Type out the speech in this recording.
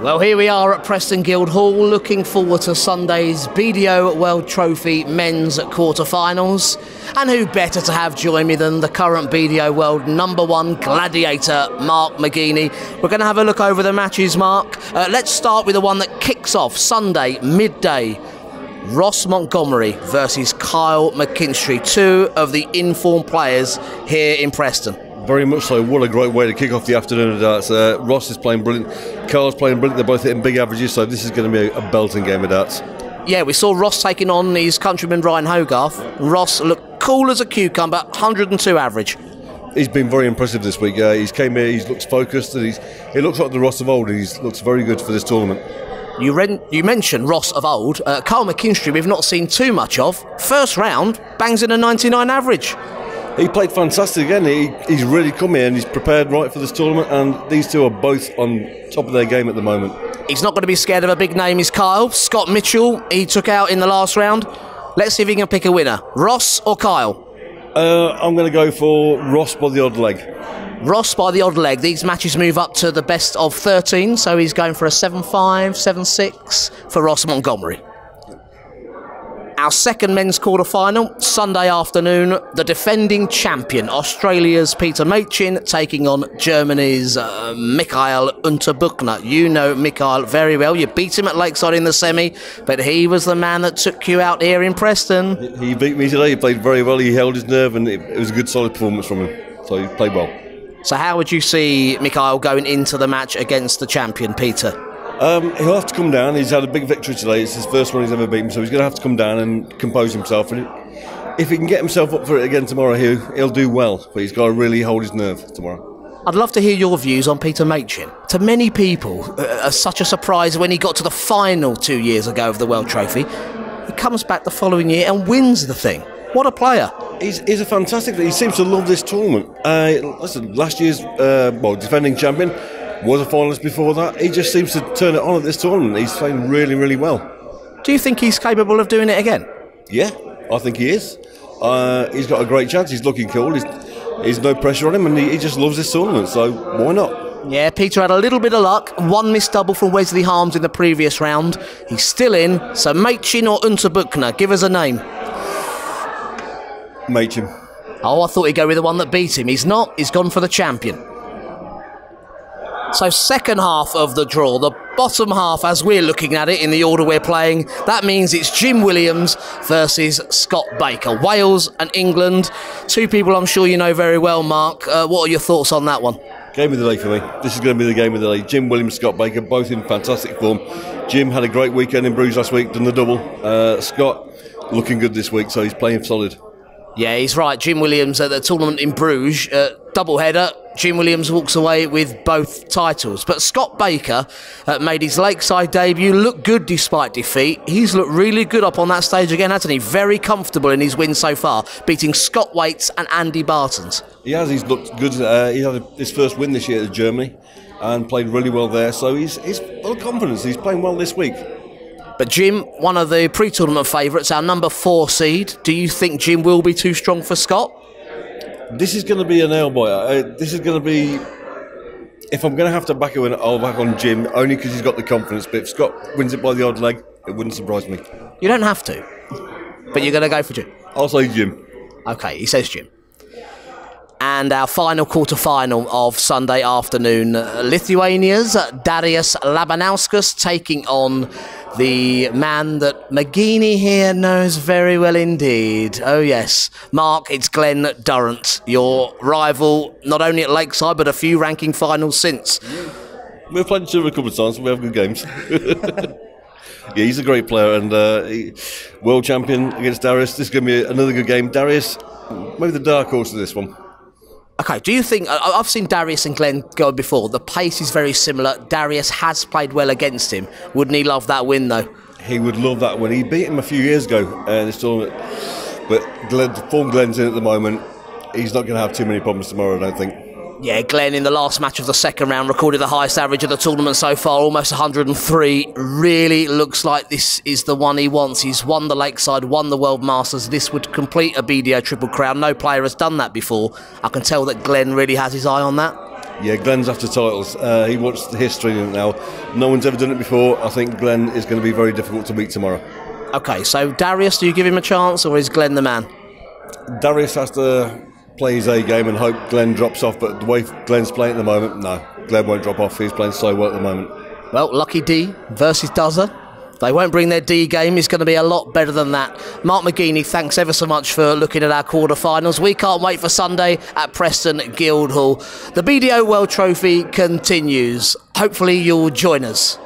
Well, here we are at Preston Guildhall, looking forward to Sunday's BDO World Trophy men's quarter-finals. And who better to have join me than the current BDO World #1 gladiator, Mark McGeeney. We're going to have a look over the matches, Mark. Let's start with the one that kicks off Sunday, midday. Ross Montgomery versus Kyle McKinstry, two of the informed players here in Preston. Very much so. What a great way to kick off the afternoon of darts. Ross is playing brilliant, Carl's playing brilliant. They're both hitting big averages, so this is going to be a belting game of darts. Yeah, we saw Ross taking on his countryman Ryan Hogarth. Ross looked cool as a cucumber, 102 average. He's been very impressive this week. He's came here, he looks focused, and he looks like the Ross of old, and he looks very good for this tournament. You mentioned Ross of old. Kyle McKinstry we've not seen too much of. First round, bangs in a 99 average. He played fantastic again. He's really come here and he's prepared right for this tournament, and these two are both on top of their game at the moment. He's not going to be scared of a big name, is Kyle. Scott Mitchell, he took out in the last round. Let's see if he can pick a winner. Ross or Kyle? I'm going to go for Ross by the odd leg. Ross by the odd leg. These matches move up to the best of 13, so he's going for a 7-5, 7-6 for Ross Montgomery. Our second men's quarter-final, Sunday afternoon, the defending champion, Australia's Peter Machin, taking on Germany's Michael Unterbuchner. You know Michael very well. You beat him at Lakeside in the semi, but he was the man that took you out here in Preston. He beat me today. He played very well. He held his nerve, and it was a good, solid performance from him. So he played well. So how would you see Michael going into the match against the champion, Peter? He'll have to come down. He's had a big victory today. It's his first one he's ever beaten, so he's going to have to come down and compose himself. And if he can get himself up for it again tomorrow, he'll do well. But he's got to really hold his nerve tomorrow. I'd love to hear your views on Peter Machin. To many people, such a surprise when he got to the final 2 years ago of the World Trophy. He comes back the following year and wins the thing. What a player. He's a fantastic player. He seems to love this tournament. Listen, last year's defending champion was a finalist before that. He just seems to turn it on at this tournament. He's playing really, really well. Do you think he's capable of doing it again? Yeah, I think he is. He's got a great chance. He's looking cool. He's no pressure on him, and he just loves this tournament, so why not? Yeah, Peter had a little bit of luck. One missed double from Wesley Harms in the previous round. He's still in, so Machin or Unterbuchner, give us a name. Machin. Oh, I thought he'd go with the one that beat him. He's not. He's gone for the champion. So second half of the draw, the bottom half as we're looking at it in the order we're playing, that means it's Jim Williams versus Scott Baker. Wales and England, two people I'm sure you know very well, Mark. What are your thoughts on that one? Game of the day for me. This is going to be the game of the day. Jim Williams, Scott Baker, both in fantastic form. Jim had a great weekend in Bruges last week, done the double. Scott looking good this week, so he's playing solid. Yeah, he's right. Jim Williams at the tournament in Bruges, double-header. Jim Williams walks away with both titles. But Scott Baker made his Lakeside debut look good despite defeat. He's looked really good up on that stage again, hasn't he? Very comfortable in his win so far, beating Scott Waits and Andy Bartons. He has. He's looked good. He had his first win this year at Germany and played really well there. So he's full of confidence. He's playing well this week. But Jim, one of the pre-tournament favourites, our number 4 seed. Do you think Jim will be too strong for Scott? This is going to be a nail-biter. This is going to be... If I'm going to have to back it, I'll back on Jim, only because he's got the confidence. But if Scott wins it by the odd leg, it wouldn't surprise me. You don't have to, but you're going to go for Jim? I'll say Jim. OK, he says Jim. And our final quarter-final of Sunday afternoon, Lithuania's Darius Labanauskas taking on the man that McGeeney here knows very well indeed. Oh yes, Mark, it's Glenn Durrant, your rival not only at Lakeside but a few ranking finals since. We've played each other a couple of times, so we have good games. Yeah, he's a great player, and world champion against Darius. This is going to be another good game. Darius, maybe the dark horse of this one. Okay, do you think... I've seen Darius and Glenn go before. The pace is very similar. Darius has played well against him. Wouldn't he love that win, though? He would love that win. He beat him a few years ago in this tournament. But the form Glenn's in at the moment, he's not going to have too many problems tomorrow, I don't think. Yeah, Glenn in the last match of the second round recorded the highest average of the tournament so far, almost 103. Really looks like this is the one he wants. He's won the Lakeside, won the World Masters. This would complete a BDO Triple Crown. No player has done that before. I can tell that Glenn really has his eye on that. Yeah, Glenn's after titles. He wants the history in it now. No one's ever done it before. I think Glenn is going to be very difficult to beat tomorrow. Okay, so Darius, do you give him a chance, or is Glenn the man? Darius has to play his A game and hope Glenn drops off, but the way Glenn's playing at the moment, no, Glenn won't drop off. He's playing so well at the moment. Well, Lucky D versus Duzzer. They won't bring their D game. It's going to be a lot better than that. Mark McGeeney, thanks ever so much for looking at our quarterfinals. We can't wait for Sunday at Preston Guildhall. The BDO World Trophy continues. Hopefully you'll join us.